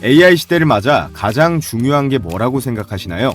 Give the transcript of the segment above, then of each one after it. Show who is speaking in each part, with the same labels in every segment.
Speaker 1: AI 시대를 맞아 가장 중요한 게 뭐라고 생각하시나요?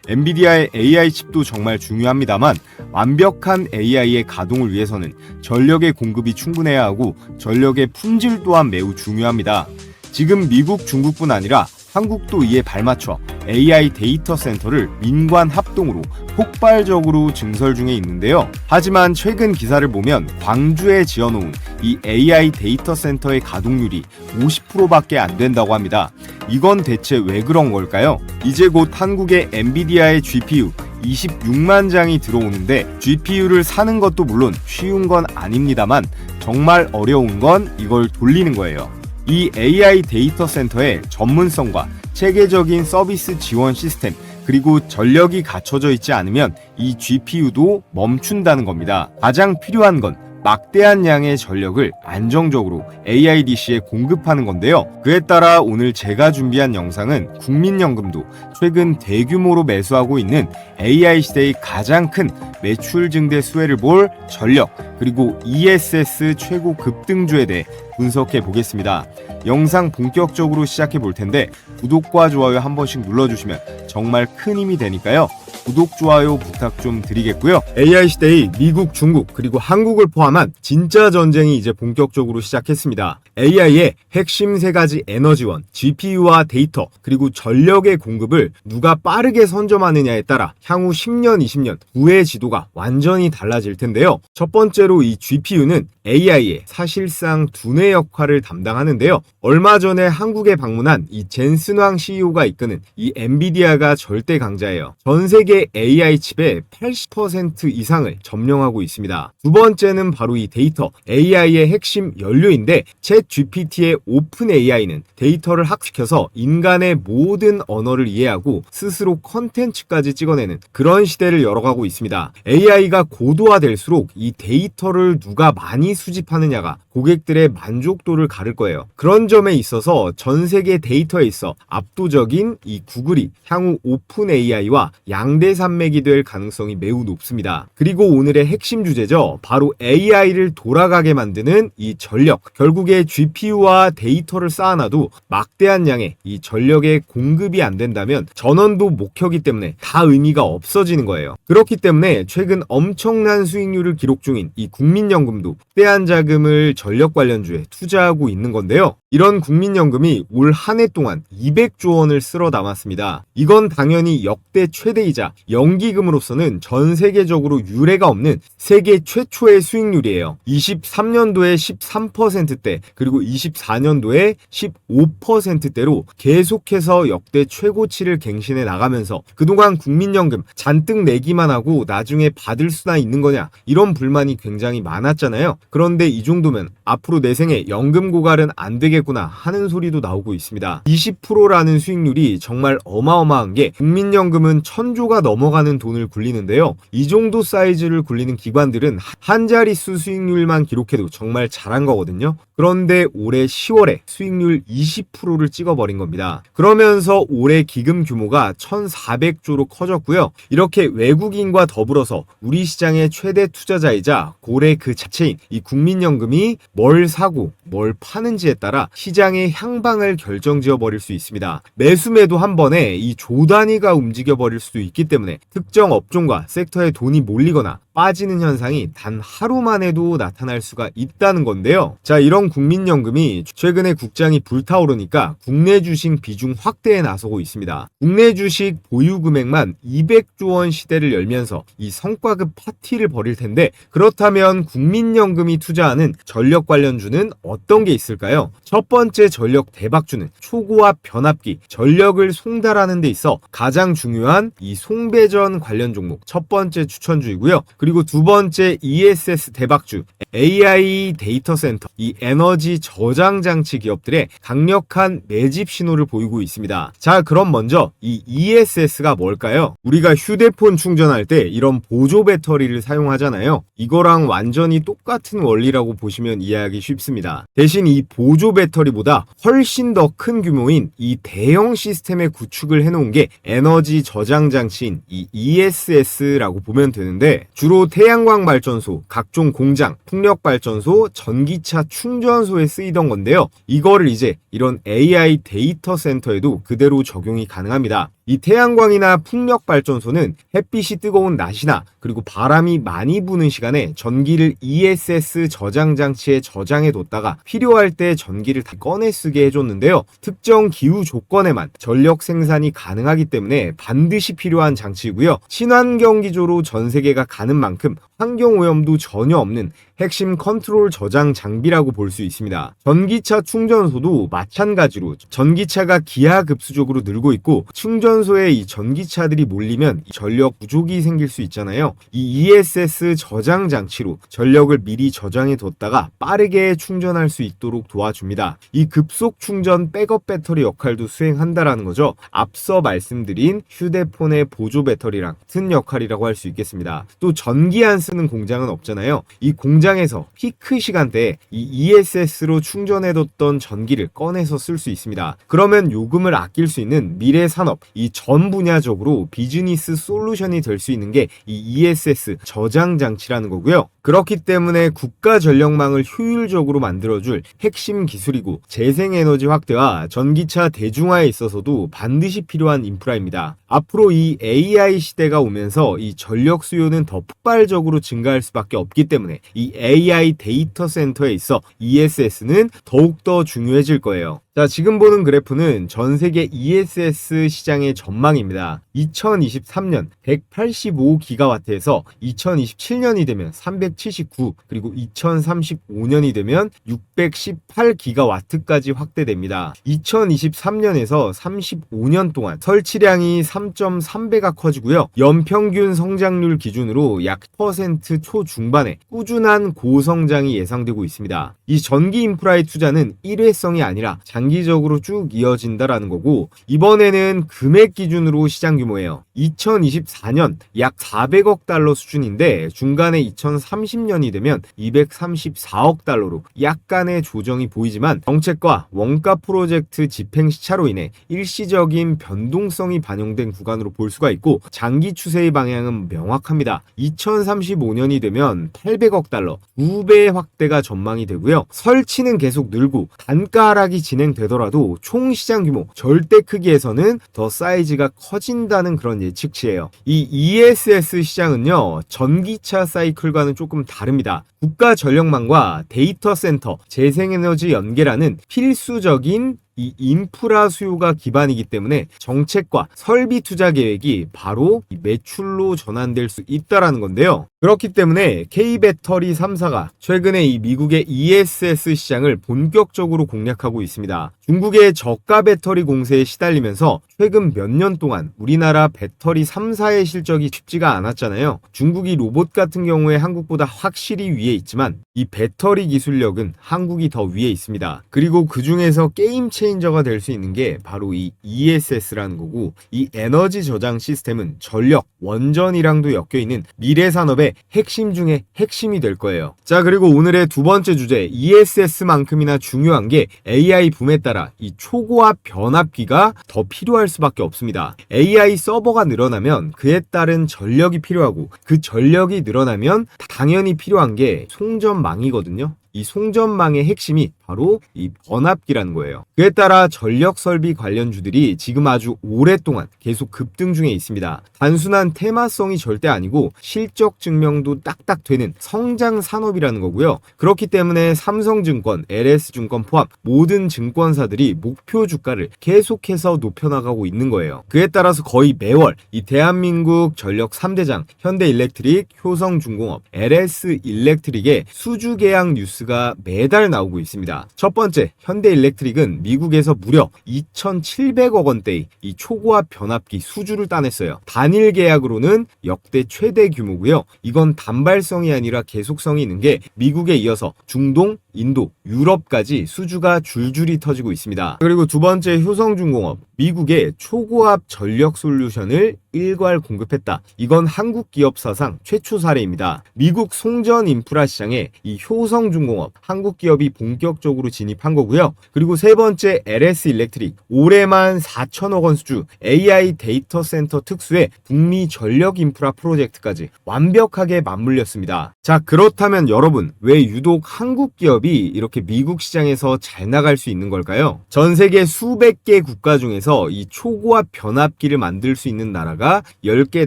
Speaker 1: 엔비디아의 AI 칩도 정말 중요합니다만 완벽한 AI의 가동을 위해서는 전력의 공급이 충분해야 하고 전력의 품질 또한 매우 중요합니다. 지금 미국, 중국뿐 아니라 한국도 이에 발맞춰 AI 데이터 센터를 민관 합동으로 폭발적으로 증설 중에 있는데요. 하지만 최근 기사를 보면 광주에 지어놓은 이 AI 데이터 센터의 가동률이 50%밖에 안 된다고 합니다. 이건 대체 왜 그런 걸까요? 이제 곧 한국에 엔비디아의 GPU 26만 장이 들어오는데 GPU를 사는 것도 물론 쉬운 건 아닙니다만 정말 어려운 건 이걸 돌리는 거예요. 이 AI 데이터 센터의 전문성과 체계적인 서비스 지원 시스템 그리고 전력이 갖춰져 있지 않으면 이 GPU도 멈춘다는 겁니다. 가장 필요한 건 막대한 양의 전력을 안정적으로 AIDC에 공급하는 건데요. 그에 따라 오늘 제가 준비한 영상은 국민연금도 최근 대규모로 매수하고 있는 AI 시대의 가장 큰 매출 증대 수혜를 볼 전력 그리고 ESS 최고 급등주에 대해 분석해 보겠습니다. 영상 본격적으로 시작해 볼 텐데 구독과 좋아요 한 번씩 눌러주시면 정말 큰 힘이 되니까요. 구독, 좋아요 부탁 좀 드리겠고요. AI 시대의 미국, 중국, 그리고 한국을 포함한 진짜 전쟁이 이제 본격적으로 시작했습니다. AI의 핵심 세 가지 에너지원, GPU와 데이터, 그리고 전력의 공급을 누가 빠르게 선점하느냐에 따라 향후 10년, 20년 후의 지도가 완전히 달라질 텐데요. 첫 번째로 이 GPU는 AI의 사실상 두뇌 역할을 담당하는데요. 얼마 전에 한국에 방문한 이 젠슨왕 CEO가 이끄는 이 엔비디아가 절대 강자예요. 전 세계 AI 칩의 80% 이상을 점령하고 있습니다. 두 번째는 바로 이 데이터, AI의 핵심 연료인데 챗 GPT의 오픈 AI는 데이터를 학습시켜서 인간의 모든 언어를 이해하고 스스로 컨텐츠까지 찍어내는 그런 시대를 열어가고 있습니다. AI가 고도화될수록 이 데이터를 누가 많이 수집하느냐가 고객들의 만족도를 가를 거예요. 그런 점에 있어서 전 세계 데이터에 있어 압도적인 이 구글이 향후 오픈 AI와 양대 산맥이 될 가능성이 매우 높습니다. 그리고 오늘의 핵심 주제죠. 바로 AI를 돌아가게 만드는 이 전력. 결국에 GPU와 데이터를 쌓아놔도 막대한 양의 이 전력의 공급이 안 된다면 전원도 못 켜기 때문에 다 의미가 없어지는 거예요. 그렇기 때문에 최근 엄청난 수익률을 기록 중인 이 국민연금도 막대한 자금을 전력 관련주에 투자하고 있는 건데요. 이런 국민연금이 올 한 해 동안 200조 원을 쓸어 담았습니다. 이건 당연히 역대 최대이자 연기금으로서는 전 세계적으로 유례가 없는 세계 최초의 수익률이에요. 23년도에 13%대 그리고 24년도에 15%대로 계속해서 역대 최고치를 갱신해 나가면서 그동안 국민연금 잔뜩 내기만 하고 나중에 받을 수나 있는 거냐 이런 불만이 굉장히 많았잖아요. 그런데 이 정도면 앞으로 내 생에 연금 고갈은 안 되겠구나 하는 소리도 나오고 있습니다. 20%라는 수익률이 정말 어마어마한 게 국민연금은 1000조가 넘어가는 돈을 굴리는데요. 이 정도 사이즈를 굴리는 기관들은 한 자릿수 수익률만 기록해도 정말 잘한 거거든요. 그런데 올해 10월에 수익률 20%를 찍어버린 겁니다. 그러면서 올해 기금 규모가 1400조로 커졌고요. 이렇게 외국인과 더불어서 우리 시장의 최대 투자자이자 고래 그 자체인 이 국민연금이 뭘 사고 뭘 파는지에 따라 시장의 향방을 결정지어 버릴 수 있습니다. 매수매도 한 번에 이 조 단위가 움직여 버릴 수도 있기 때문에 특정 업종과 섹터에 돈이 몰리거나 빠지는 현상이 단 하루만에도 나타날 수가 있다는 건데요. 자, 이런 국민연금이 최근에 국장이 불타오르니까 국내 주식 비중 확대에 나서고 있습니다. 국내 주식 보유 금액만 200조 원 시대를 열면서 이 성과급 파티를 벌일 텐데 그렇다면 국민연금이 투자하는 전력 관련주는 어떤 게 있을까요? 첫 번째 전력 대박주는 초고압 변압기, 전력을 송달하는 데 있어 가장 중요한 이 송배전 관련 종목 첫 번째 추천주이고요. 그리고 두 번째 ESS 대박주 AI 데이터 센터 이 에너지 저장 장치 기업들의 강력한 매집 신호를 보이고 있습니다. 자, 그럼 먼저 이 ESS가 뭘까요? 우리가 휴대폰 충전할 때 이런 보조 배터리를 사용하잖아요. 이거랑 완전히 똑같은 원리라고 보시면 이해하기 쉽습니다. 대신 이 보조 배터리보다 훨씬 더 큰 규모인 이 대형 시스템의 구축을 해놓은 게 에너지 저장 장치인 이 ESS라고 보면 되는데, 주로 태양광 발전소, 각종 공장, 풍력 발전소, 전기차 충전소에 쓰이던 건데요. 이거를 이제 이런 AI 데이터 센터에도 그대로 적용이 가능합니다. 이 태양광이나 풍력 발전소는 햇빛이 뜨거운 낮이나 그리고 바람이 많이 부는 시간에 전기를 ESS 저장 장치에 저장해 뒀다가 필요할 때 전기를 다 꺼내 쓰게 해줬는데요. 특정 기후 조건에만 전력 생산이 가능하기 때문에 반드시 필요한 장치이고요. 친환경 기조로 전 세계가 가는 만큼 환경 오염도 전혀 없는 핵심 컨트롤 저장 장비라고 볼 수 있습니다. 전기차 충전소도 마찬가지로 전기차가 기하급수적으로 늘고 있고, 충전소에 이 전기차들이 몰리면 전력 부족이 생길 수 있잖아요. 이 ESS 저장 장치로 전력을 미리 저장해 뒀다가 빠르게 충전할 수 있도록 도와줍니다. 이 급속 충전 백업 배터리 역할도 수행한다라는 거죠. 앞서 말씀드린 휴대폰의 보조 배터리랑 같은 역할이라고 할 수 있겠습니다. 또 전기 안 쓰는 공장은 없잖아요. 이 공장에서 피크 시간대에 이 ESS로 충전해뒀던 전기를 꺼내서 쓸 수 있습니다. 그러면 요금을 아낄 수 있는 미래 산업, 이 전 분야적으로 비즈니스 솔루션이 될 수 있는 게 이 ESS 저장 장치라는 거고요. 그렇기 때문에 국가 전력망을 효율적으로 만들어줄 핵심 기술이고, 재생에너지 확대와 전기차 대중화에 있어서도 반드시 필요한 인프라입니다. 앞으로 이 AI 시대가 오면서 이 전력 수요는 더 폭발적으로 증가할 수밖에 없기 때문에 이 AI 데이터 센터에 있어 ESS는 더욱더 중요해질 거예요. 자, 지금 보는 그래프는 전 세계 ESS 시장의 전망입니다. 2023년 185기가와트에서 2027년이 되면 379, 그리고 2035년이 되면 618기가와트까지 확대됩니다. 2023년에서 35년 동안 설치량이 3.3배가 커지고요. 연평균 성장률 기준으로 약 10% 초중반의 꾸준한 고성장이 예상되고 있습니다. 이 전기 인프라의 투자는 일회성이 아니라 장기적으로 쭉 이어진다라는 거고, 이번에는 금액 기준으로 시장 규모예요. 2024년 약 400억 달러 수준인데, 중간에 2030년이 되면 234억 달러로 약간의 조정이 보이지만, 정책과 원가 프로젝트 집행 시차로 인해 일시적인 변동성이 반영된 구간으로 볼 수가 있고, 장기 추세의 방향은 명확합니다. 2035년이 되면 800억 달러, 2배 확대가 전망이 되고요. 설치는 계속 늘고 단가 하락이 진행되더라도 총 시장 규모, 절대 크기에서는 더 사이즈가 커진다는 그런 예측치예요. 이 ESS 시장은요, 전기차 사이클과는 조금 다릅니다. 국가 전력망과 데이터 센터, 재생에너지 연계라는 필수적인 이 인프라 수요가 기반이기 때문에 정책과 설비 투자 계획이 바로 매출로 전환될 수 있다라는 건데요. 그렇기 때문에 K배터리 3사가 최근에 이 미국의 ESS 시장을 본격적으로 공략하고 있습니다. 중국의 저가 배터리 공세에 시달리면서 최근 몇 년 동안 우리나라 배터리 3사의 실적이 쉽지가 않았잖아요. 중국이 로봇 같은 경우에 한국보다 확실히 위에 있지만 이 배터리 기술력은 한국이 더 위에 있습니다. 그리고 그 중에서 게임 체인저가 될 수 있는 게 바로 이 ESS라는 거고, 이 에너지 저장 시스템은 전력, 원전이랑도 엮여있는 미래 산업의 핵심 중에 핵심이 될 거예요. 자, 그리고 오늘의 두 번째 주제, ESS만큼이나 중요한 게 AI 붐에 따라 이 초고압 변압기가 더 필요할 수밖에 없습니다. AI 서버가 늘어나면 그에 따른 전력이 필요하고, 그 전력이 늘어나면 당연히 필요한 게 송전망이거든요. 이 송전망의 핵심이 바로 이 변압기라는 거예요. 그에 따라 전력 설비 관련주들이 지금 아주 오랫동안 계속 급등 중에 있습니다. 단순한 테마성이 절대 아니고 실적 증명도 딱딱 되는 성장 산업이라는 거고요. 그렇기 때문에 삼성증권, LS증권 포함 모든 증권사들이 목표 주가를 계속해서 높여나가고 있는 거예요. 그에 따라서 거의 매월 이 대한민국 전력 3대장 현대일렉트릭, 효성중공업, LS일렉트릭의 수주 계약 뉴스가 매달 나오고 있습니다. 첫 번째, 현대일렉트릭은 미국에서 무려 2,700억 원대의 이 초고압 변압기 수주를 따냈어요. 단일 계약으로는 역대 최대 규모고요. 이건 단발성이 아니라 계속성이 있는 게 미국에 이어서 중동, 인도, 유럽까지 수주가 줄줄이 터지고 있습니다. 그리고 두 번째 효성중공업, 미국의 초고압 전력 솔루션을 일괄 공급했다. 이건 한국 기업 사상 최초 사례입니다. 미국 송전 인프라 시장에 이 효성중공업, 한국 기업이 본격적으로 진입한 거고요. 그리고 세 번째 LS 일렉트릭, 올해만 4천억 원 수주 AI 데이터 센터 특수의 북미 전력 인프라 프로젝트까지 완벽하게 맞물렸습니다. 자, 그렇다면 여러분, 왜 유독 한국 기업이 이렇게 미국 시장에서 잘 나갈 수 있는 걸까요? 전 세계 수백 개 국가 중에서 이 초고압 변압기를 만들 수 있는 나라가 10개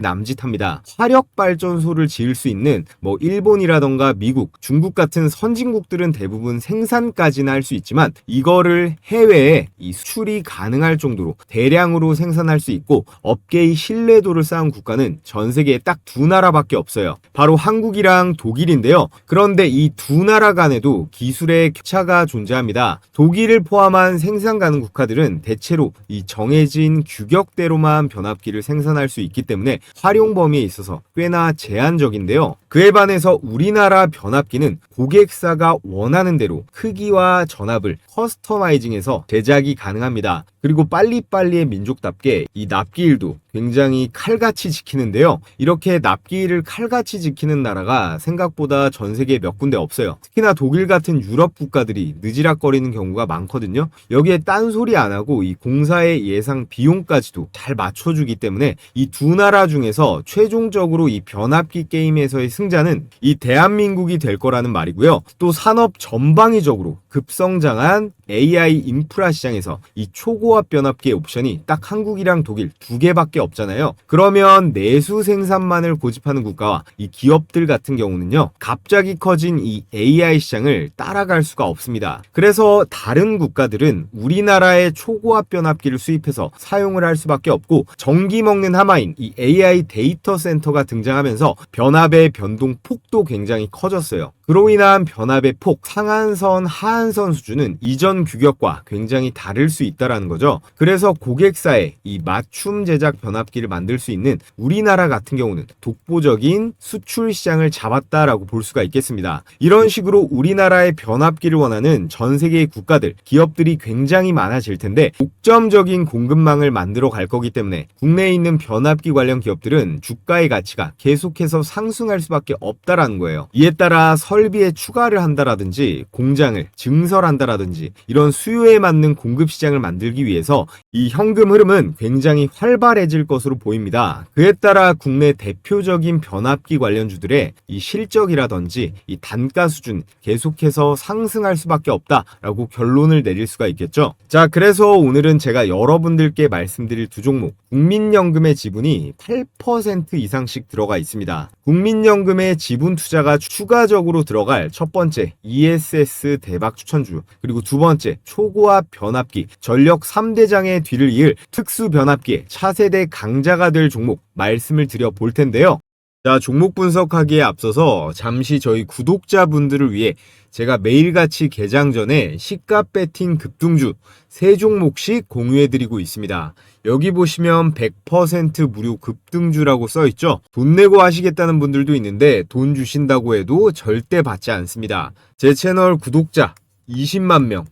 Speaker 1: 남짓합니다. 화력발전소를 지을 수 있는 일본이라던가 미국, 중국 같은 선진국들은 대부분 생산까지는 할 수 있지만 이거를 해외에 이 수출이 가능할 정도로 대량으로 생산할 수 있고 업계의 신뢰도를 쌓은 국가는 전 세계에 딱 두 나라밖에 없어요. 바로 한국이랑 독일인데요. 그런데 이 두 나라 간에도 기술의 격차가 존재합니다. 독일을 포함한 생산 가능 국가들은 대체로 이 정해진 규격대로만 변압기를 생산할 수 있기 때문에 활용 범위에 있어서 꽤나 제한적인데요. 그에 반해서 우리나라 변압기는 고객사가 원하는 대로 크기와 전압을 커스터마이징해서 제작이 가능합니다. 그리고 빨리빨리의 민족답게 이 납기일도 굉장히 칼같이 지키는데요. 이렇게 납기일을 칼같이 지키는 나라가 생각보다 전 세계에 몇 군데 없어요. 특히나 독일 같은 유럽 국가들이 느지락거리는 경우가 많거든요. 여기에 딴소리 안 하고 이 공사의 예상 비용까지도 잘 맞춰주기 때문에 이 두 나라 중에서 최종적으로 이 변압기 게임에서의 승자는 이 대한민국이 될 거라는 말이고요. 또 산업 전방위적으로 급성장한 AI 인프라 시장에서 이 초고압 변압기의 옵션이 딱 한국이랑 독일 두 개밖에 없잖아요. 그러면 내수 생산만을 고집하는 국가와 이 기업들 같은 경우는요, 갑자기 커진 이 AI 시장을 따라갈 수가 없습니다. 그래서 다른 국가들은 우리나라의 초고압 변압기를 수입해서 사용을 할 수밖에 없고 전기 먹는 하마인 이 AI 데이터 센터가 등장하면서 변압의 변동 폭도 굉장히 커졌어요. 그로 인한 변압의 폭, 상한선, 하한선 수준은 이전 규격과 굉장히 다를 수 있다는 거죠. 그래서 고객사에 이 맞춤 제작 변압기를 만들 수 있는 우리나라 같은 경우는 독보적인 수출 시장을 잡았다라고 볼 수가 있겠습니다. 이런 식으로 우리나라의 변압기를 원하는 전 세계의 국가들, 기업들이 굉장히 많아질 텐데 독점적인 공급망을 만들어 갈 거기 때문에 국내에 있는 변압기 관련 기업들은 주가의 가치가 계속해서 상승할 수밖에 없다라는 거예요. 이에 따라 설비에 추가를 한다라든지 공장을 증설한다라든지 이런 수요에 맞는 공급 시장을 만들기 위해서 이 현금 흐름은 굉장히 활발해질 것으로 보입니다. 그에 따라 국내 대표적인 변압기 관련주들의 이 실적이라든지 이 단가 수준 계속해서 상승할 수밖에 없다라고 결론을 내릴 수가 있겠죠. 자, 그래서 오늘은 제가 여러분들께 말씀드릴 두 종목, 국민연금의 지분이 8% 이상씩 들어가 있습니다. 국민연금의 지분 투자가 추가적으로 들어갈 첫 번째 ESS 대박 추천주, 그리고 두 번째 초고압 변압기, 전력 3대장의 뒤를 이을 특수 변압기의 차세대 강자가 될 종목 말씀을 드려 볼 텐데요. 자, 종목 분석하기에 앞서서 잠시 저희 구독자분들을 위해 제가 매일같이 개장 전에 시가 배팅 급등주 3종목씩 공유해드리고 있습니다. 여기 보시면 100% 무료 급등주라고 써있죠. 돈 내고 하시겠다는 분들도 있는데 돈 주신다고 해도 절대 받지 않습니다. 제 채널 구독자 20만 명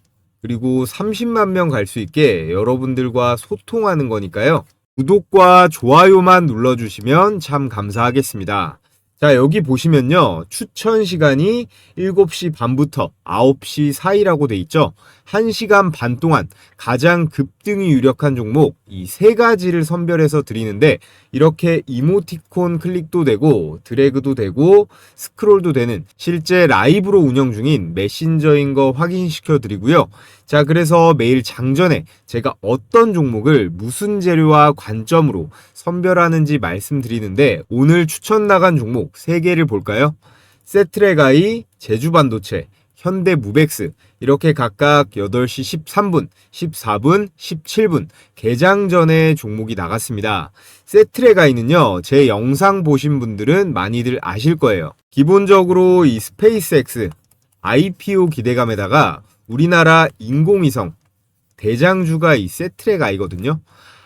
Speaker 1: 그리고 30만 명 갈 수 있게 여러분들과 소통하는 거니까요. 구독과 좋아요만 눌러주시면 참 감사하겠습니다. 자, 여기 보시면요, 추천 시간이 7시 반부터 9시 사이라고 돼 있죠. 1시간 반 동안 가장 급등이 유력한 종목 이 세 가지를 선별해서 드리는데 이렇게 이모티콘 클릭도 되고 드래그도 되고 스크롤도 되는 실제 라이브로 운영 중인 메신저인 거 확인시켜 드리고요. 자, 그래서 매일 장전에 제가 어떤 종목을 무슨 재료와 관점으로 선별하는지 말씀드리는데 오늘 추천 나간 종목 3개를 볼까요? 세트레가이, 제주반도체, 현대무벡스 이렇게 각각 8시 13분, 14분, 17분 개장 전에 종목이 나갔습니다. 세트레가이는요, 제 영상 보신 분들은 많이들 아실 거예요. 기본적으로 이 스페이스X IPO 기대감에다가 우리나라 인공위성 대장주가 이 세트레가이거든요.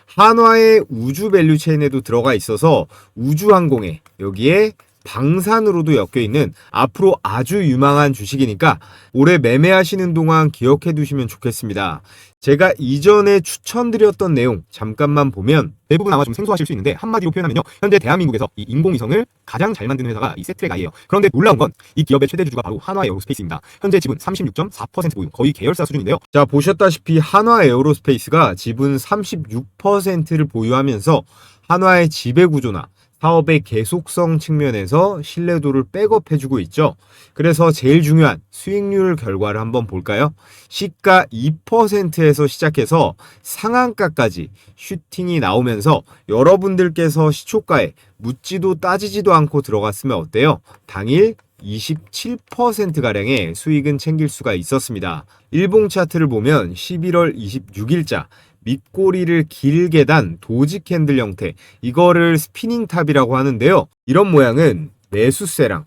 Speaker 1: 한화의 우주 밸류체인에도 들어가 있어서 우주항공에 여기에 방산으로도 엮여있는 앞으로 아주 유망한 주식이니까 올해 매매하시는 동안 기억해 두시면 좋겠습니다. 제가 이전에 추천드렸던 내용 잠깐만 보면 대부분 아마 좀 생소하실 수 있는데 한마디로 표현하면요, 현재 대한민국에서 이 인공위성을 가장 잘 만드는 회사가 이 세트랙아이예요. 그런데 놀라운 건 이 기업의 최대 주주가 바로 한화에어로스페이스입니다. 현재 지분 36.4% 보유, 거의 계열사 수준인데요. 자, 보셨다시피 한화에어로스페이스가 지분 36%를 보유하면서 한화의 지배구조나 사업의 계속성 측면에서 신뢰도를 백업해주고 있죠. 그래서 제일 중요한 수익률 결과를 한번 볼까요? 시가 2%에서 시작해서 상한가까지 슈팅이 나오면서 여러분들께서 시초가에 묻지도 따지지도 않고 들어갔으면 어때요? 당일 27%가량의 수익은 챙길 수가 있었습니다. 일봉 차트를 보면 11월 26일자 밑꼬리를 길게 단 도지 캔들 형태, 이거를 스피닝 탑이라고 하는데요. 이런 모양은 매수세랑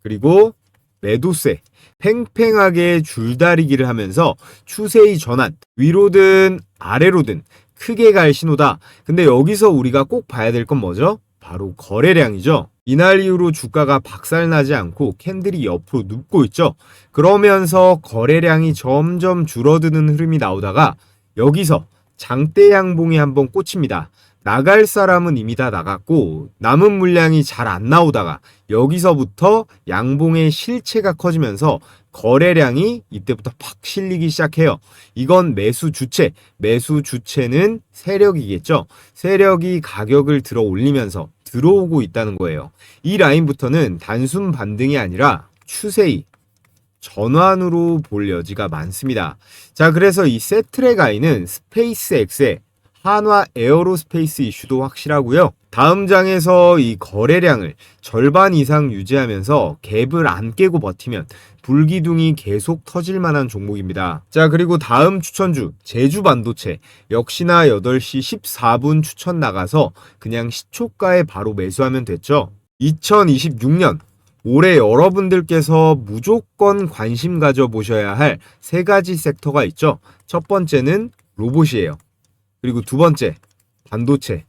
Speaker 1: 그리고 매도세, 팽팽하게 줄다리기를 하면서 추세의 전환, 위로든 아래로든 크게 갈 신호다. 근데 여기서 우리가 꼭 봐야 될 건 뭐죠? 바로 거래량이죠. 이날 이후로 주가가 박살나지 않고 캔들이 옆으로 눕고 있죠. 그러면서 거래량이 점점 줄어드는 흐름이 나오다가 여기서 장대 양봉이 한번 꽂힙니다. 나갈 사람은 이미 다 나갔고 남은 물량이 잘 안 나오다가 여기서부터 양봉의 실체가 커지면서 거래량이 이때부터 팍 실리기 시작해요. 이건 매수 주체는 세력이겠죠. 세력이 가격을 들어 올리면서 들어오고 있다는 거예요. 이 라인부터는 단순 반등이 아니라 추세의 전환으로 볼 여지가 많습니다. 자, 그래서 이 세트랙아이는 스페이스X의 한화 에어로스페이스 이슈도 확실하고요. 다음 장에서 이 거래량을 절반 이상 유지하면서 갭을 안 깨고 버티면 불기둥이 계속 터질 만한 종목입니다. 자, 그리고 다음 추천주 제주반도체 역시나 8시 14분 추천 나가서 그냥 시초가에 바로 매수하면 됐죠. 2026년 올해 여러분들께서 무조건 관심 가져보셔야 할 세 가지 섹터가 있죠. 첫 번째는 로봇이에요. 그리고 두 번째 반도체,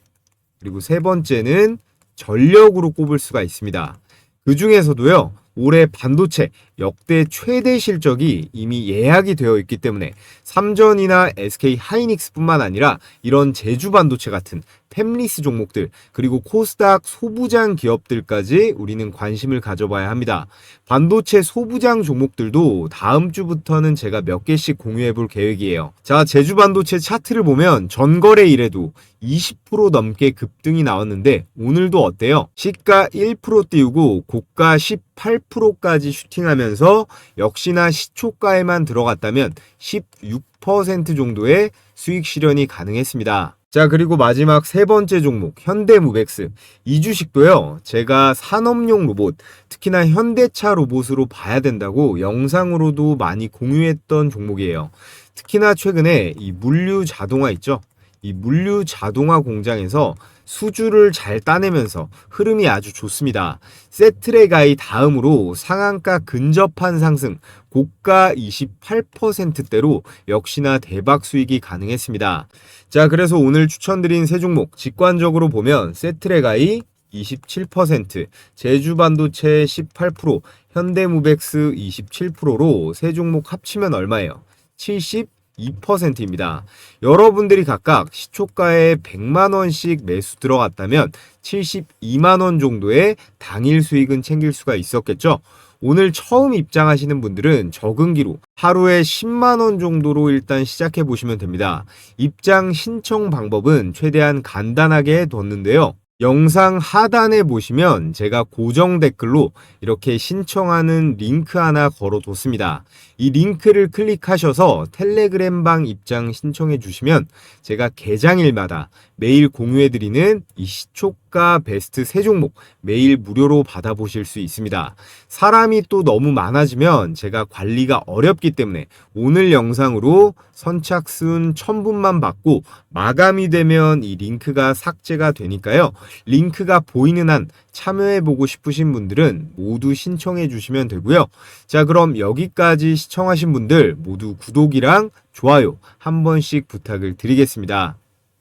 Speaker 1: 그리고 세 번째는 전력으로 꼽을 수가 있습니다. 그 중에서도요, 올해 반도체 역대 최대 실적이 이미 예약이 되어 있기 때문에 삼전이나 SK 하이닉스뿐만 아니라 이런 제주 반도체 같은 팹리스 종목들, 그리고 코스닥 소부장 기업들까지 우리는 관심을 가져봐야 합니다. 반도체 소부장 종목들도 다음 주부터는 제가 몇 개씩 공유해 볼 계획이에요. 자, 제주 반도체 차트를 보면 전거래 일에도 20% 넘게 급등이 나왔는데 오늘도 어때요? 시가 1% 띄우고 고가 18%까지 슈팅하면서 역시나 시초가에만 들어갔다면 16% 정도의 수익 실현이 가능했습니다. 자, 그리고 마지막 세 번째 종목 현대무벡스, 이 주식도요, 제가 산업용 로봇, 특히나 현대차 로봇으로 봐야 된다고 영상으로도 많이 공유했던 종목이에요. 특히나 최근에 이 물류 자동화 있죠, 이 물류 자동화 공장에서 수주를 잘 따내면서 흐름이 아주 좋습니다. 세트랙아이 다음으로 상한가 근접한 상승, 고가 28%대로 역시나 대박 수익이 가능했습니다. 자, 그래서 오늘 추천드린 세 종목 직관적으로 보면 세트랙아이 27%, 제주반도체 18%, 현대무벡스 27%로 세 종목 합치면 얼마예요? 72%입니다. 여러분들이 각각 시초가에 100만원씩 매수 들어갔다면 72만원 정도의 당일 수익은 챙길 수가 있었겠죠. 오늘 처음 입장하시는 분들은 적응기로 하루에 10만원 정도로 일단 시작해 보시면 됩니다. 입장 신청 방법은 최대한 간단하게 뒀는데요. 영상 하단에 보시면 제가 고정 댓글로 이렇게 신청하는 링크 하나 걸어뒀습니다. 이 링크를 클릭하셔서 텔레그램방 입장 신청해 주시면 제가 개장일마다 매일 공유해드리는 이 시초가 베스트 세 종목 매일 무료로 받아보실 수 있습니다. 사람이 또 너무 많아지면 제가 관리가 어렵기 때문에 오늘 영상으로 선착순 1000분만 받고 마감이 되면 이 링크가 삭제가 되니까요. 링크가 보이는 한 참여해보고 싶으신 분들은 모두 신청해 주시면 되고요. 자, 그럼 여기까지 시청하신 분들 모두 구독이랑 좋아요 한 번씩 부탁을 드리겠습니다.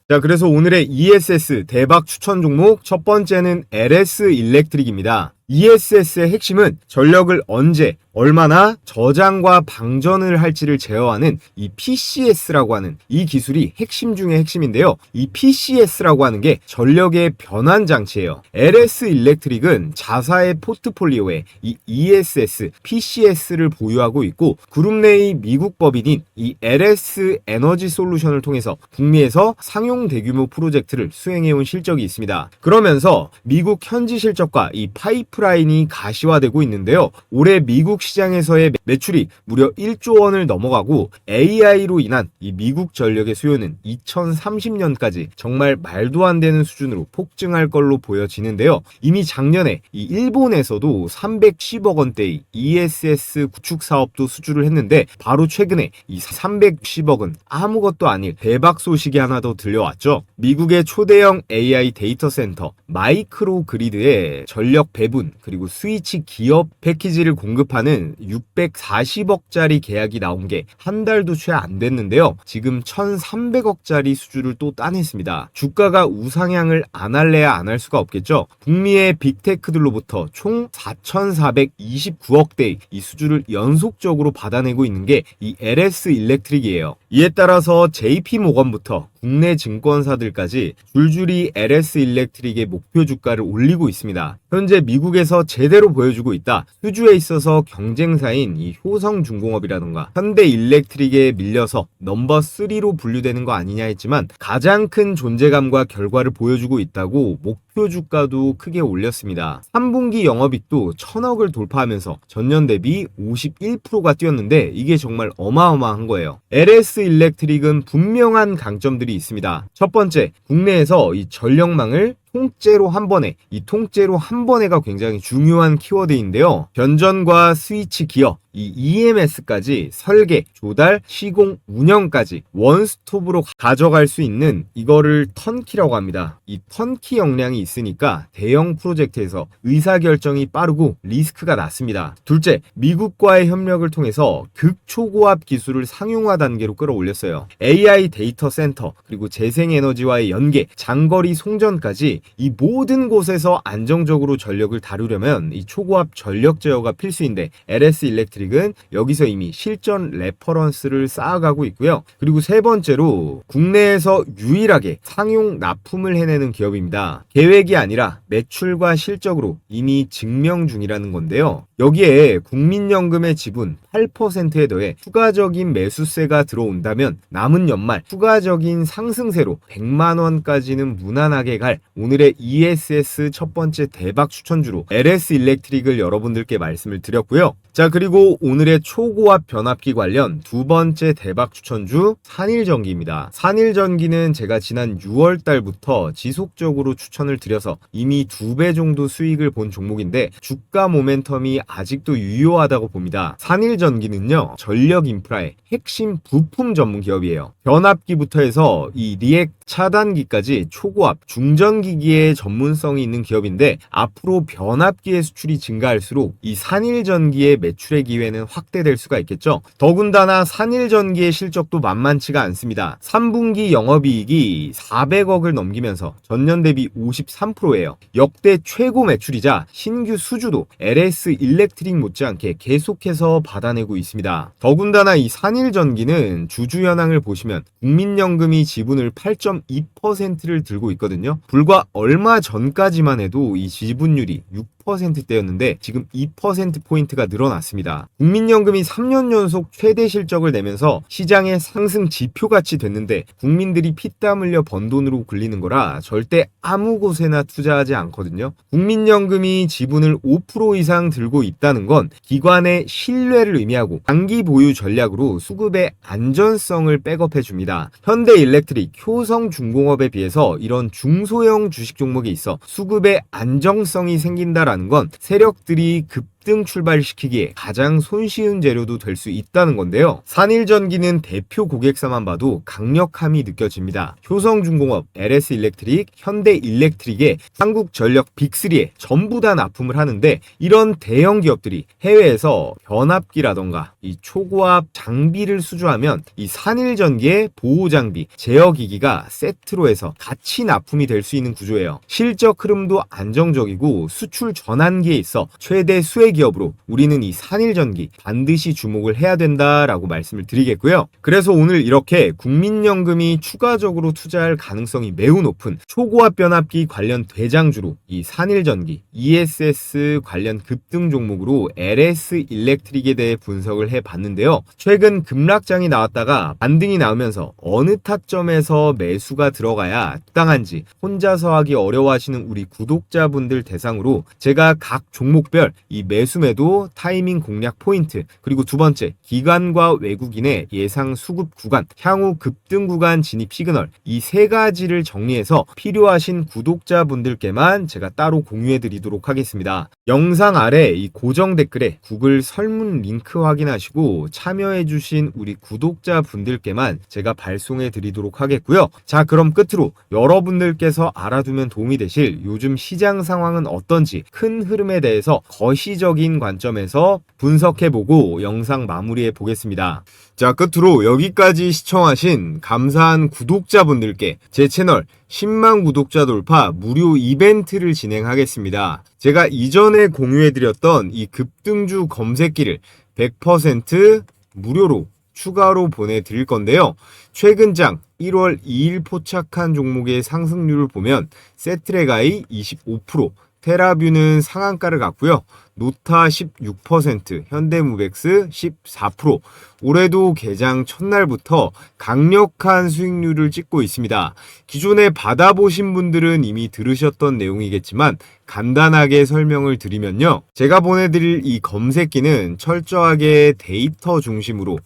Speaker 1: 자, 그래서 오늘의 ESS 대박 추천 종목 첫 번째는 LS 일렉트릭입니다. ESS의 핵심은 전력을 언제, 얼마나 저장과 방전을 할지를 제어하는 이 PCS라고 하는 이 기술이 핵심 중의 핵심인데요. 이 PCS라고 하는 게 전력의 변환 장치예요. LS 일렉트릭은 자사의 포트폴리오에 이 ESS, PCS를 보유하고 있고 그룹 내의 미국 법인인 이 LS 에너지 솔루션을 통해서 북미에서 상용 대규모 프로젝트를 수행해온 실적이 있습니다. 그러면서 미국 현지 실적과 이 파이프라인이 가시화되고 있는데요. 올해 미국 시장에서의 매출이 무려 1조 원을 넘어가고 AI로 인한 이 미국 전력의 수요는 2030년까지 정말 말도 안 되는 수준으로 폭증할 걸로 보여지는데요. 이미 작년에 이 일본에서도 310억 원대의 ESS 구축 사업도 수주를 했는데 바로 최근에 이 310억은 아무것도 아닐 대박 소식이 하나 더 들려왔죠. 미국의 초대형 AI 데이터 센터 마이크로 그리드에 전력 배분 그리고 스위치 기업 패키지를 공급하는 640억짜리 계약이 나온 게 한 달도 채 안 됐는데요. 지금 1300억짜리 수주를 또 따냈습니다. 주가가 우상향을 안 할래야 안 할 수가 없겠죠. 북미의 빅테크들로부터 총 4429억대의 이 수주를 연속적으로 받아내고 있는 게 이 LS 일렉트릭이에요. 이에 따라서 JP 모건부터 국내 증권사들까지 줄줄이 LS 일렉트릭의 목표 주가를 올리고 있습니다. 현재 미국에서 제대로 보여주고 있다. 수주에 있어서 경쟁사인 이 효성중공업이라던가 현대일렉트릭에 밀려서 넘버 3로 분류되는 거 아니냐 했지만 가장 큰 존재감과 결과를 보여주고 있다고 목표 주가도 크게 올렸습니다. 3분기 영업이익도 1000억을 돌파하면서 전년 대비 51%가 뛰었는데 이게 정말 어마어마한 거예요. LS 일렉트릭은 분명한 강점들이 있습니다. 첫 번째, 국내에서 이 전력망을 통째로 한 번에, 이 통째로 한 번에가 굉장히 중요한 키워드인데요. 변전과 스위치 기어, 이 EMS까지 설계, 조달, 시공, 운영까지 원스톱으로 가져갈 수 있는 이거를 턴키라고 합니다. 이 턴키 역량이 있으니까 대형 프로젝트에서 의사결정이 빠르고 리스크가 낮습니다. 둘째, 미국과의 협력을 통해서 극초고압 기술을 상용화 단계로 끌어올렸어요. AI 데이터 센터, 그리고 재생에너지와의 연계, 장거리 송전까지 이 모든 곳에서 안정적으로 전력을 다루려면 이 초고압 전력 제어가 필수인데 LS 일렉트릭은 여기서 이미 실전 레퍼런스를 쌓아가고 있고요. 그리고 세 번째로 국내에서 유일하게 상용 납품을 해내는 기업입니다. 계획이 아니라 매출과 실적으로 이미 증명 중이라는 건데요. 여기에 국민연금의 지분 8%에 더해 추가적인 매수세가 들어온다면 남은 연말 추가적인 상승세로 100만 원까지는 무난하게 갈 오늘의 ESS 첫 번째 대박 추천주로 LS 일렉트릭을 여러분들께 말씀을 드렸고요. 자, 그리고 오늘의 초고압 변압기 관련 두 번째 대박 추천주 산일전기입니다. 산일전기는 제가 지난 6월 달부터 지속적으로 추천을 드려서 이미 2배 정도 수익을 본 종목인데 주가 모멘텀이 아직도 유효하다고 봅니다. 산일전기는요, 전력 인프라의 핵심 부품 전문 기업이에요. 변압기부터 해서 이 리액 차단기까지 초고압 중전기기의 전문성이 있는 기업인데 앞으로 변압기의 수출이 증가할수록 이 산일전기의 매출의 기회는 확대될 수가 있겠죠. 더군다나 산일전기의 실적도 만만치가 않습니다. 3분기 영업이익이 400억을 넘기면서 전년 대비 53%예요. 역대 최고 매출이자 신규 수주도 LS 일렉트릭 못지않게 계속해서 받아내고 있습니다. 더군다나 이 산일전기는 주주 현황을 보시면 국민연금이 지분을 8.2%를 들고 있거든요. 불과 얼마 전까지만 해도 이 지분율이 6%대였는데 지금 2%포인트가 늘어났습니다. 국민연금이 3년 연속 최대 실적을 내면서 시장의 상승 지표같이 됐는데 국민들이 피땀 흘려 번 돈으로 굴리는 거라 절대 아무 곳에나 투자하지 않거든요. 국민연금이 지분을 5% 이상 들고 있다는 건 기관의 신뢰를 의미하고 장기 보유 전략으로 수급의 안전성을 백업해 줍니다. 현대일렉트릭, 효성중공업에 비해서 이런 중소형 주식 종목에 있어 수급의 안정성이 생긴다라는 건 세력들이 급등 출발시키기에 가장 손쉬운 재료도 될 수 있다는 건데요. 산일전기는 대표 고객사만 봐도 강력함이 느껴집니다. 효성중공업, LS일렉트릭, 현대일렉트릭에 한국전력 빅3에 전부 다 납품을 하는데, 이런 대형 기업들이 해외에서 변압기라던가 이 초고압 장비를 수주하면 이 산일전기의 보호장비, 제어기기가 세트로 해서 같이 납품이 될 수 있는 구조예요. 실적 흐름도 안정적이고 수출 전환기에 있어 최대 수혜 기업으로 우리는 이 산일전기 반드시 주목을 해야 된다라고 말씀을 드리겠고요. 그래서 오늘 이렇게 국민연금이 추가적으로 투자할 가능성이 매우 높은 초고압 변압기 관련 대장주로 이 산일전기, ESS 관련 급등 종목으로 LS일렉트릭에 대해 분석을 해봤는데요. 최근 급락장이 나왔다가 반등이 나오면서 어느 타점에서 매수가 들어가야 적당한지 혼자서 하기 어려워하시는 우리 구독자분들 대상으로 제가 각 종목별 이 매수매도 타이밍 공략 포인트, 그리고 두 번째 기관과 외국인의 예상 수급 구간, 향후 급등 구간 진입 시그널, 이 세 가지를 정리해서 필요하신 구독자분들께만 제가 따로 공유해 드리도록 하겠습니다. 영상 아래 이 고정 댓글에 구글 설문 링크 확인하시고 참여해 주신 우리 구독자분들께만 제가 발송해 드리도록 하겠고요. 자, 그럼 끝으로 여러분들께서 알아두면 도움이 되실 요즘 시장 상황은 어떤지 큰 흐름에 대해서 거시적인 관점에서 분석해보고 영상 마무리해 보겠습니다. 자, 끝으로 여기까지 시청하신 감사한 구독자분들께 제 채널 10만 구독자 돌파 무료 이벤트를 진행하겠습니다. 제가 이전에 공유해드렸던 이 급등주 검색기를 100% 무료로 추가로 보내드릴 건데요. 최근장 1월 2일 포착한 종목의 상승률을 보면 세트레가이 25%, 테라뷰는 상한가를 갔고요. 노타 16%, 현대무벡스 14%. 올해도 개장 첫날부터 강력한 수익률을 찍고 있습니다. 기존에 받아보신 분들은 이미 들으셨던 내용이겠지만 간단하게 설명을 드리면요. 제가 보내드릴 이 검색기는 철저하게 데이터 중심으로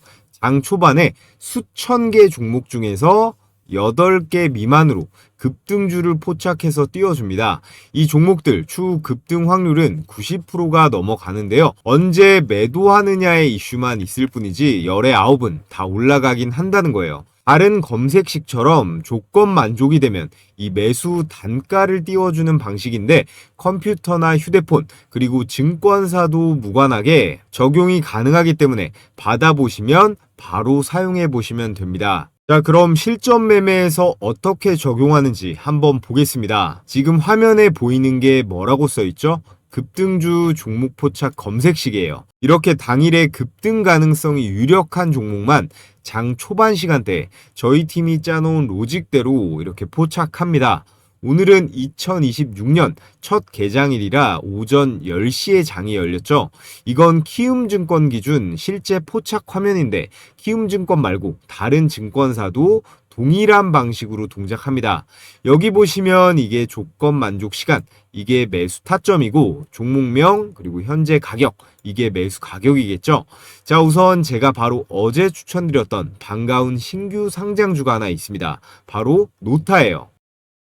Speaker 1: 장 초반에 수천 개 종목 중에서 8개 미만으로 급등주를 포착해서 띄워줍니다. 이 종목들 추후 급등 확률은 90%가 넘어가는데요. 언제 매도하느냐의 이슈만 있을 뿐이지 열의 9은 다 올라가긴 한다는 거예요. 다른 검색식처럼 조건 만족이 되면 이 매수 단가를 띄워주는 방식인데 컴퓨터나 휴대폰 그리고 증권사도 무관하게 적용이 가능하기 때문에 받아보시면 바로 사용해 보시면 됩니다. 자, 그럼 실전 매매에서 어떻게 적용하는지 한번 보겠습니다. 지금 화면에 보이는 게 뭐라고 써있죠? 급등주 종목 포착 검색식이에요. 이렇게 당일에 급등 가능성이 유력한 종목만 장 초반 시간대에 저희 팀이 짜놓은 로직대로 이렇게 포착합니다. 오늘은 2026년 첫 개장일이라 오전 10시에 장이 열렸죠. 이건 키움증권 기준 실제 포착 화면인데 키움증권 말고 다른 증권사도 동일한 방식으로 동작합니다. 여기 보시면 이게 조건 만족 시간, 이게 매수 타점이고 종목명 그리고 현재 가격, 이게 매수 가격이겠죠. 자, 우선 제가 바로 어제 추천드렸던 반가운 신규 상장주가 하나 있습니다. 바로 노타예요.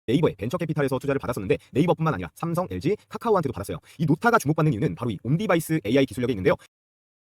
Speaker 1: 네이버에 벤처캐피탈에서 투자를 받았었는데 네이버뿐만 아니라 삼성, LG, 카카오한테도 받았어요. 이 노타가 주목받는 이유는 바로 이 온디바이스 AI 기술력에 있는데요.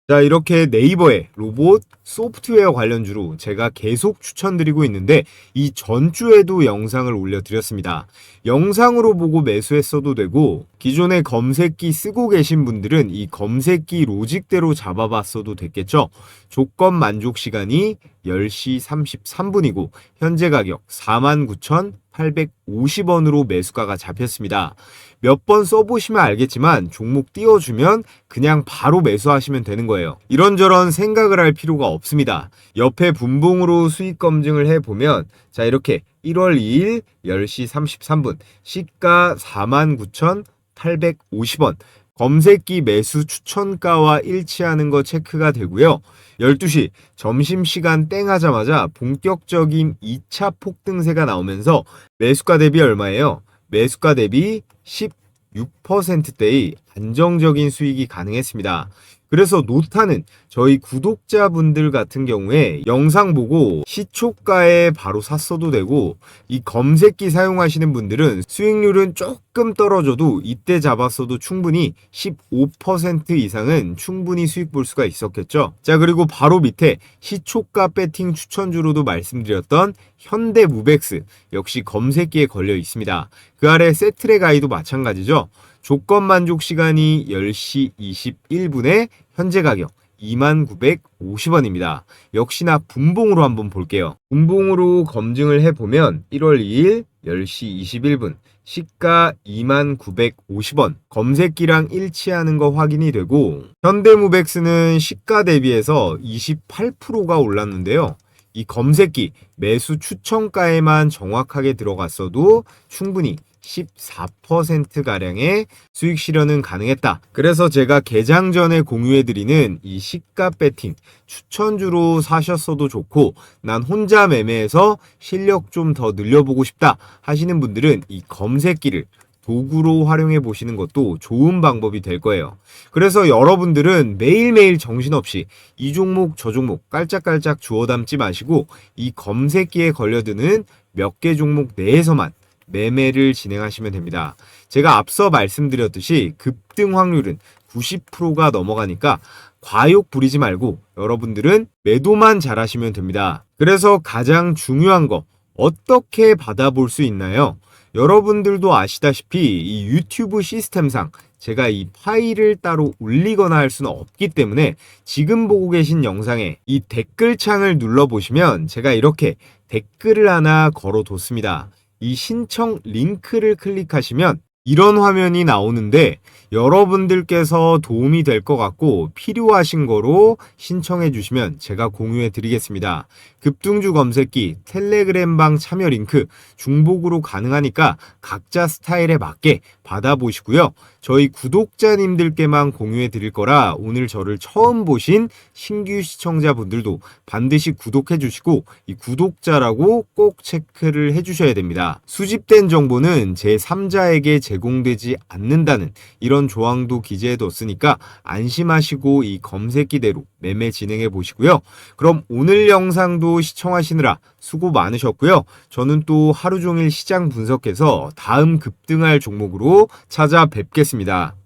Speaker 1: 자, 이렇게 네이버의 로봇, 소프트웨어 관련주로 제가 계속 추천드리고 있는데 이 전주에도 영상을 올려드렸습니다. 영상으로 보고 매수했어도 되고 기존에 검색기 쓰고 계신 분들은 이 검색기 로직대로 잡아봤어도 됐겠죠. 조건 만족 시간이 10시 33분이고 현재 가격 49,850원으로 매수가가 잡혔습니다. 몇 번 써보시면 알겠지만 종목 띄워주면 그냥 바로 매수하시면 되는 거예요. 이런저런 생각을 할 필요가 없습니다. 옆에 분봉으로 수익 검증을 해보면 자, 이렇게 1월 2일 10시 33분 시가 49,850원, 검색기 매수 추천가와 일치하는 거 체크가 되고요. 12시 점심시간 땡 하자마자 본격적인 2차 폭등세가 나오면서 매수가 대비 얼마예요? 매수가 대비 16%대의 안정적인 수익이 가능했습니다. 그래서 노타는 저희 구독자분들 같은 경우에 영상 보고 시초가에 바로 샀어도 되고, 이 검색기 사용하시는 분들은 수익률은 조금 떨어져도 이때 잡았어도 충분히 15% 이상은 충분히 수익 볼 수가 있었겠죠. 자, 그리고 바로 밑에 시초가 배팅 추천주로도 말씀드렸던 현대무벡스 역시 검색기에 걸려 있습니다. 그 아래 세트랙 아이도 마찬가지죠. 조건 만족 시간이 10시 21분에 현재 가격 2950원입니다. 역시나 분봉으로 한번 볼게요. 분봉으로 검증을 해보면 1월 2일 10시 21분 시가 2950원 검색기랑 일치하는 거 확인이 되고, 현대무벡스는 시가 대비해서 28%가 올랐는데요. 이 검색기 매수 추천가에만 정확하게 들어갔어도 충분히 14%가량의 수익 실현은 가능했다. 그래서 제가 개장 전에 공유해드리는 이 시가 배팅 추천주로 사셨어도 좋고, 난 혼자 매매해서 실력 좀 더 늘려보고 싶다 하시는 분들은 이 검색기를 도구로 활용해 보시는 것도 좋은 방법이 될 거예요. 그래서 여러분들은 매일매일 정신없이 이 종목 저 종목 깔짝깔짝 주워 담지 마시고, 이 검색기에 걸려드는 몇 개 종목 내에서만 매매를 진행하시면 됩니다. 제가 앞서 말씀드렸듯이 급등 확률은 90%가 넘어가니까 과욕 부리지 말고 여러분들은 매도만 잘하시면 됩니다. 그래서 가장 중요한 거 어떻게 받아볼 수 있나요? 여러분들도 아시다시피 이 유튜브 시스템상 제가 이 파일을 따로 올리거나 할 수는 없기 때문에 지금 보고 계신 영상에 이 댓글창을 눌러보시면 제가 이렇게 댓글을 하나 걸어뒀습니다. 이 신청 링크를 클릭하시면 이런 화면이 나오는데, 여러분들께서 도움이 될 것 같고 필요하신 거로 신청해 주시면 제가 공유해 드리겠습니다. 급등주 검색기 텔레그램방 참여 링크 중복으로 가능하니까 각자 스타일에 맞게 받아보시고요. 저희 구독자님들께만 공유해 드릴 거라 오늘 저를 처음 보신 신규 시청자분들도 반드시 구독해 주시고 이 구독자라고 꼭 체크를 해 주셔야 됩니다. 수집된 정보는 제3자에게 제공되지 않는다는 이런 조항도 기재해 뒀으니까 안심하시고 이 검색기대로 매매 진행해 보시고요. 그럼 오늘 영상도 시청하시느라 수고 많으셨고요. 저는 또 하루 종일 시장 분석해서 다음 급등할 종목으로 찾아뵙겠습니다.